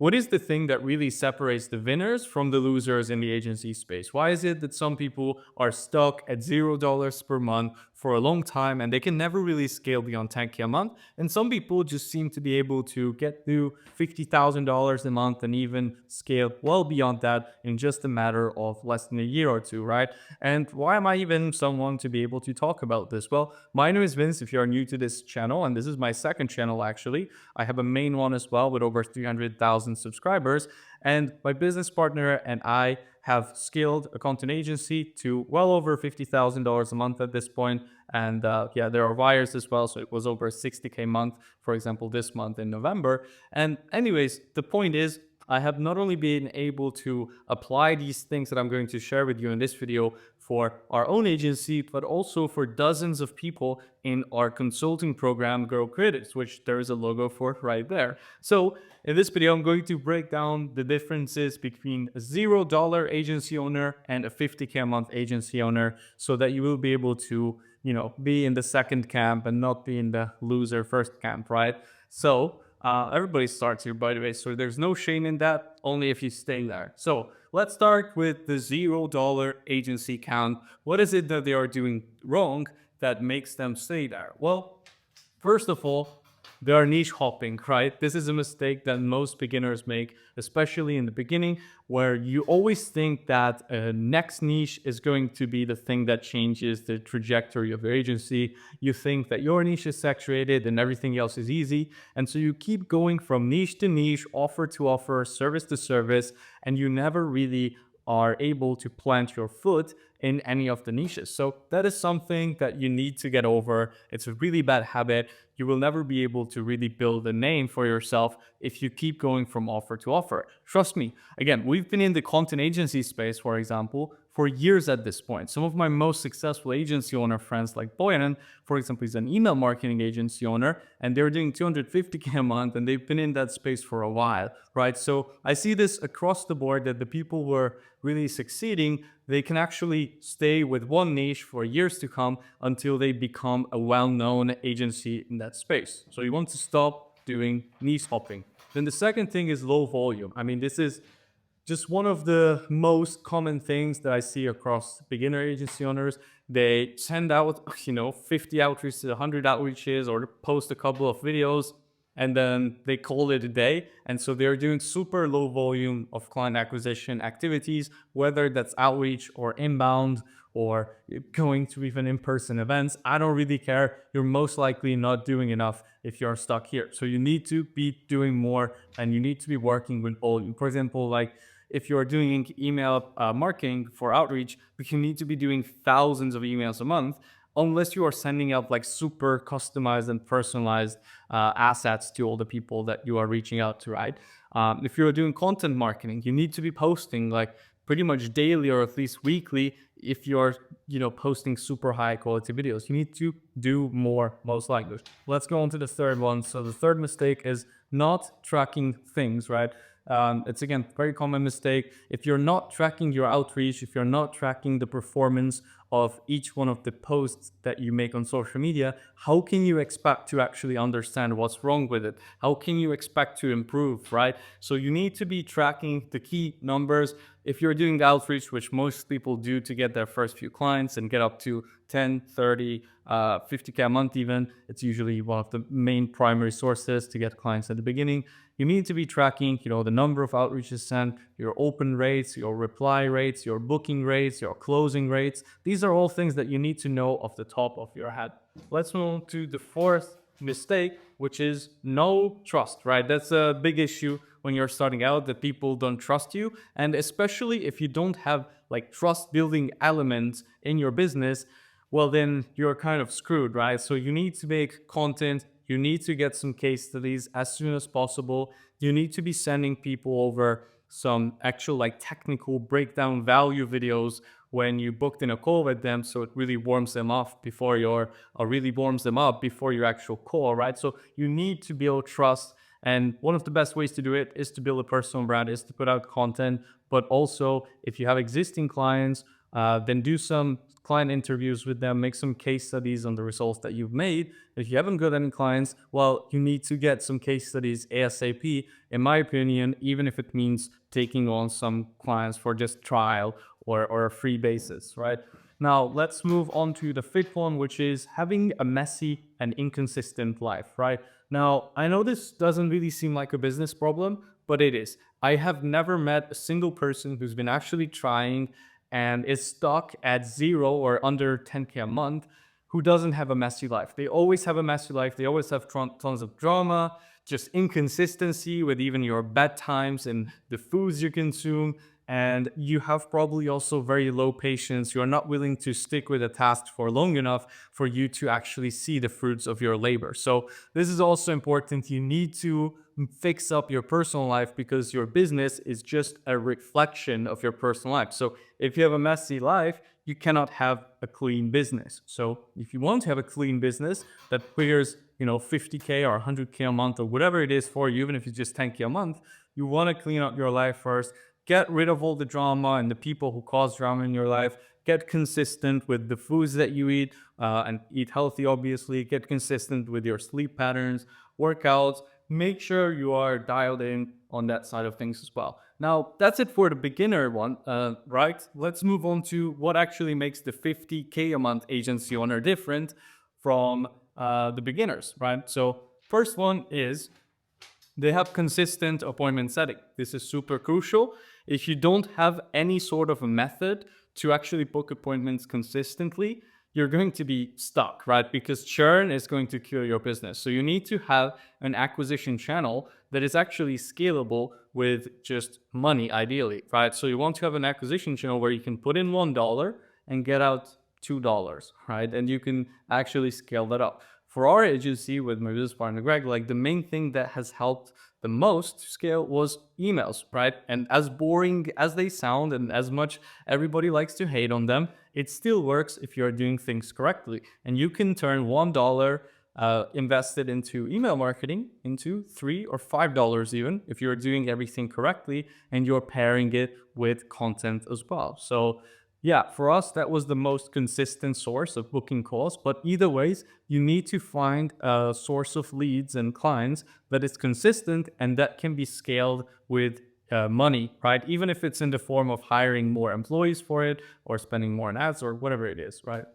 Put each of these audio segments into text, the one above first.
what is the thing that really separates the winners from the losers in the agency space? Why is it that some people are stuck at $0 per month for a long time and they can never really scale beyond 10K a month? And some people just seem to be able to get to $50,000 a month and even scale well beyond that in just a matter of less than a year or two, right? And why am I even someone to be able to talk about this? Well, my name is Vince if you're new to this channel, and this is my second channel actually. I have a main one as well with over 300,000 subscribers, and my business partner and I have scaled a content agency to well over $50,000 a month at this point. And yeah, there are wires as well. So it was over 60K a month, for example, this month in November. And anyways, the point is, I have not only been able to apply these things that I'm going to share with you in this video for our own agency, but also for dozens of people in our consulting program, Girl Critics, which there is a logo for right there. So in this video, I'm going to break down the differences between a $0 agency owner and a 50K a month agency owner so that you will be able to, be in the second camp and not be in the loser first camp, right? So everybody starts here, by the way, so there's no shame in that, only if you stay there. So let's start with the $0 agency count. What is it that they are doing wrong that makes them stay there? Well, first of all, they are niche hopping, right? This is a mistake that most beginners make, especially in the beginning, where you always think that a next niche is going to be the thing that changes the trajectory of your agency. You think that your niche is saturated and everything else is easy. And so you keep going from niche to niche, offer to offer, service to service, and you never really are able to plant your foot in any of the niches. So that is something that you need to get over. It's a really bad habit. You will never be able to really build a name for yourself if you keep going from offer to offer. Trust me. Again, we've been in the content agency space, for example, for years at this point. Some of my most successful agency owner friends, like Boyan, for example, he's an email marketing agency owner, and they're doing 250K a month, and they've been in that space for a while, right? So I see this across the board that the people who are really succeeding, they can actually stay with one niche for years to come until they become a well-known agency in that space. So you want to stop doing niche hopping. Then the second thing is low volume. I mean, this is just one of the most common things that I see across beginner agency owners. They send out, 50 outreaches, 100 outreaches, or post a couple of videos, and then they call it a day. And so they're doing super low volume of client acquisition activities, whether that's outreach or inbound or going to even in-person events. I don't really care. You're most likely not doing enough if you're stuck here. So you need to be doing more, and you need to be working with volume. For example, like if you're doing email marketing for outreach, you need to be doing thousands of emails a month, unless you are sending out like super customized and personalized assets to all the people that you are reaching out to, right? If you're doing content marketing, you need to be posting like pretty much daily or at least weekly. If you're, posting super high quality videos, you need to do more, most likely. Let's go on to the third one. So the third mistake is not tracking things, right? It's again, very common mistake. If you're not tracking your outreach, if you're not tracking the performance of each one of the posts that you make on social media, how can you expect to actually understand what's wrong with it? How can you expect to improve, right? So you need to be tracking the key numbers. If you're doing outreach, which most people do to get their first few clients and get up to 10, 30, 50K a month even, it's usually one of the main primary sources to get clients at the beginning. You need to be tracking, the number of outreaches sent, your open rates, your reply rates, your booking rates, your closing rates. These are all things that you need to know off the top of your head. Let's move on to the fourth mistake, which is no trust, right? That's a big issue when you're starting out, that people don't trust you. And especially if you don't have like trust building elements in your business, well, then you're kind of screwed, right? So you need to make content. You need to get some case studies as soon as possible. You need to be sending people over some actual like technical breakdown value videos when you booked in a call with them, so it really warms them up before your actual call, right? So you need to build trust, and one of the best ways to do it is to build a personal brand, is to put out content. But also, if you have existing clients, then do some client interviews with them, make some case studies on the results that you've made. If you haven't got any clients, well, you need to get some case studies ASAP, in my opinion, even if it means taking on some clients for just trial or a free basis, right? Now, let's move on to the fifth one, which is having a messy and inconsistent life, right? Now, I know this doesn't really seem like a business problem, but it is. I have never met a single person who's been actually trying and is stuck at zero or under 10K a month who doesn't have a messy life. They always have a messy life. They always have tons of drama, just inconsistency with even your bedtimes and the foods you consume. And you have probably also very low patience. You're not willing to stick with a task for long enough for you to actually see the fruits of your labor. So this is also important. You need to fix up your personal life because your business is just a reflection of your personal life. So if you have a messy life, you cannot have a clean business. So if you want to have a clean business that clears, 50K or 100K a month or whatever it is for you, even if it's just 10K a month, you want to clean up your life first. Get rid of all the drama and the people who cause drama in your life. Get consistent with the foods that you eat and eat healthy, obviously. Get consistent with your sleep patterns, workouts. Make sure you are dialed in on that side of things as well. Now, that's it for the beginner one, right? Let's move on to what actually makes the 50K a month agency owner different from the beginners, right? So, first one is they have consistent appointment setting. This is super crucial. If you don't have any sort of a method to actually book appointments consistently, you're going to be stuck, right? Because churn is going to kill your business. So you need to have an acquisition channel that is actually scalable with just money, ideally, right? So you want to have an acquisition channel where you can put in $1 and get out $2, right? And you can actually scale that up. For our agency with my business partner Greg, like the main thing that has helped the most to scale was emails, right? And as boring as they sound and as much everybody likes to hate on them, it still works if you're doing things correctly. And you can turn $1 invested into email marketing into $3 or $5 even if you're doing everything correctly and you're pairing it with content as well. So yeah, for us, that was the most consistent source of booking calls. But either ways, you need to find a source of leads and clients that is consistent and that can be scaled with money, right? Even if it's in the form of hiring more employees for it or spending more on ads or whatever it is, right?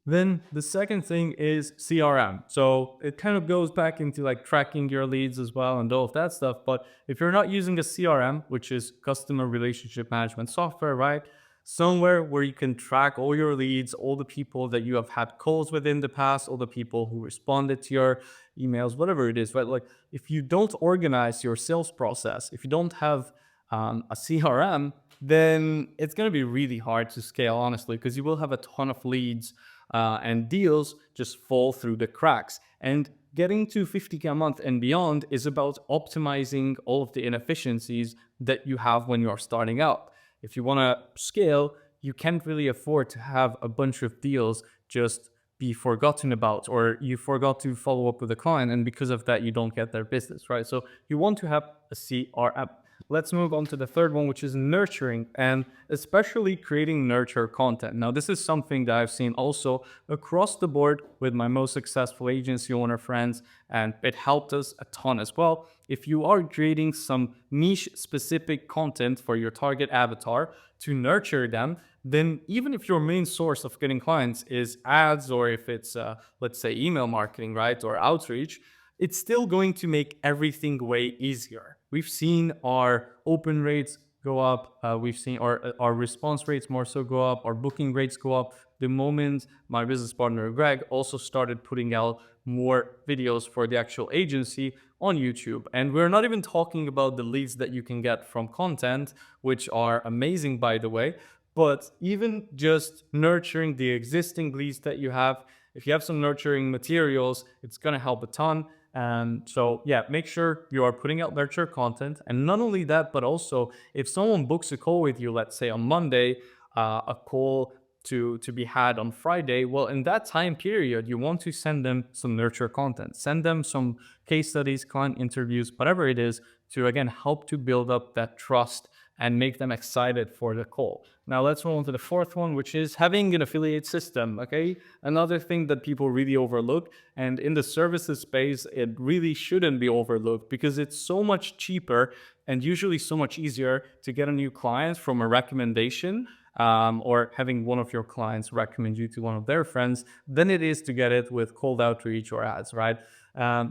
Then the second thing is CRM. So it kind of goes back into like tracking your leads as well and all of that stuff. But if you're not using a CRM, which is customer relationship management software, right? Somewhere where you can track all your leads, all the people that you have had calls with in the past, all the people who responded to your emails, whatever it is, right? Like if you don't organize your sales process, if you don't have a CRM, then it's going to be really hard to scale, honestly, because you will have a ton of leads and deals just fall through the cracks. And getting to 50K a month and beyond is about optimizing all of the inefficiencies that you have when you're starting out. If you want to scale, you can't really afford to have a bunch of deals just be forgotten about, or you forgot to follow up with a client and because of that you don't get their business, right? So you want to have a CRM. Let's move on to the third one, which is nurturing, and especially creating nurture content. Now, this is something that I've seen also across the board with my most successful agency owner friends, and it helped us a ton as well. If you are creating some niche specific content for your target avatar to nurture them, then even if your main source of getting clients is ads, or if it's, let's say, email marketing, right, or outreach, it's still going to make everything way easier. We've seen our open rates go up. We've seen our response rates more so go up. Our booking rates go up. The moment my business partner Greg also started putting out more videos for the actual agency on YouTube. And we're not even talking about the leads that you can get from content, which are amazing, by the way, but even just nurturing the existing leads that you have. If you have some nurturing materials, it's going to help a ton. And so, yeah, make sure you are putting out nurture content. And not only that, but also if someone books a call with you, let's say on Monday, a call to be had on Friday, well, in that time period, you want to send them some nurture content. Send them some case studies, client interviews, whatever it is, to again help to build up that trust and make them excited for the call. Now let's move on to the fourth one, which is having an affiliate system. Okay, another thing that people really overlook, and in the services space, it really shouldn't be overlooked because it's so much cheaper and usually so much easier to get a new client from a recommendation, or having one of your clients recommend you to one of their friends than it is to get it with cold outreach or ads, right?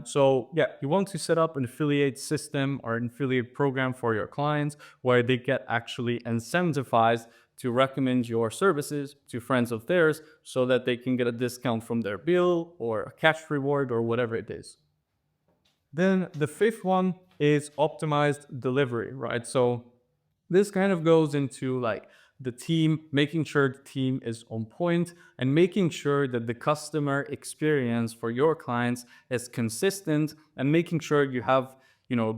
So yeah, you want to set up an affiliate system or an affiliate program for your clients where they get actually incentivized to recommend your services to friends of theirs so that they can get a discount from their bill or a cash reward or whatever it is. Then the fifth one is optimized delivery, right? So this kind of goes into like the team, making sure the team is on point and making sure that the customer experience for your clients is consistent, and making sure you have,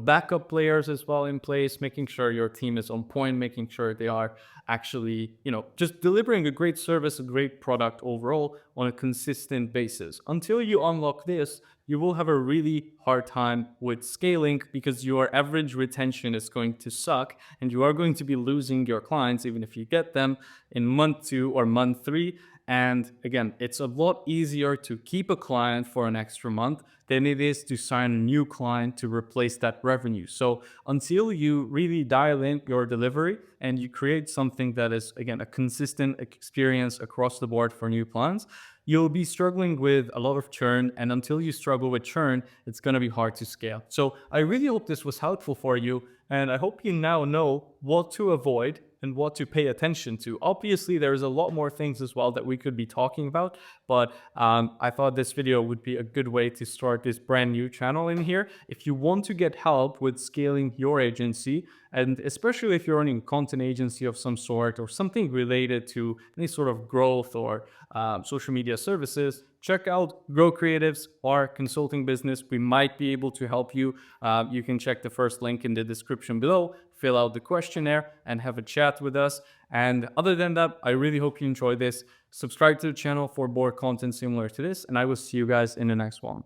backup players as well in place, making sure your team is on point, making sure they are actually, just delivering a great service, a great product overall on a consistent basis. Until you unlock this, you will have a really hard time with scaling because your average retention is going to suck and you are going to be losing your clients even if you get them in month 2 or month 3. And again, it's a lot easier to keep a client for an extra month than it is to sign a new client to replace that revenue. So until you really dial in your delivery and you create something that is, again, a consistent experience across the board for new clients, you'll be struggling with a lot of churn. And until you struggle with churn, it's going to be hard to scale. So I really hope this was helpful for you. And I hope you now know what to avoid and what to pay attention to. Obviously, there's a lot more things as well that we could be talking about, but I thought this video would be a good way to start this brand new channel in here. If you want to get help with scaling your agency, and especially if you're running a content agency of some sort or something related to any sort of growth or social media services, check out Grow Creatives, our consulting business. We might be able to help you. You can check the first link in the description below, fill out the questionnaire and have a chat with us. And other than that, I really hope you enjoy this. Subscribe to the channel for more content similar to this, and I will see you guys in the next one.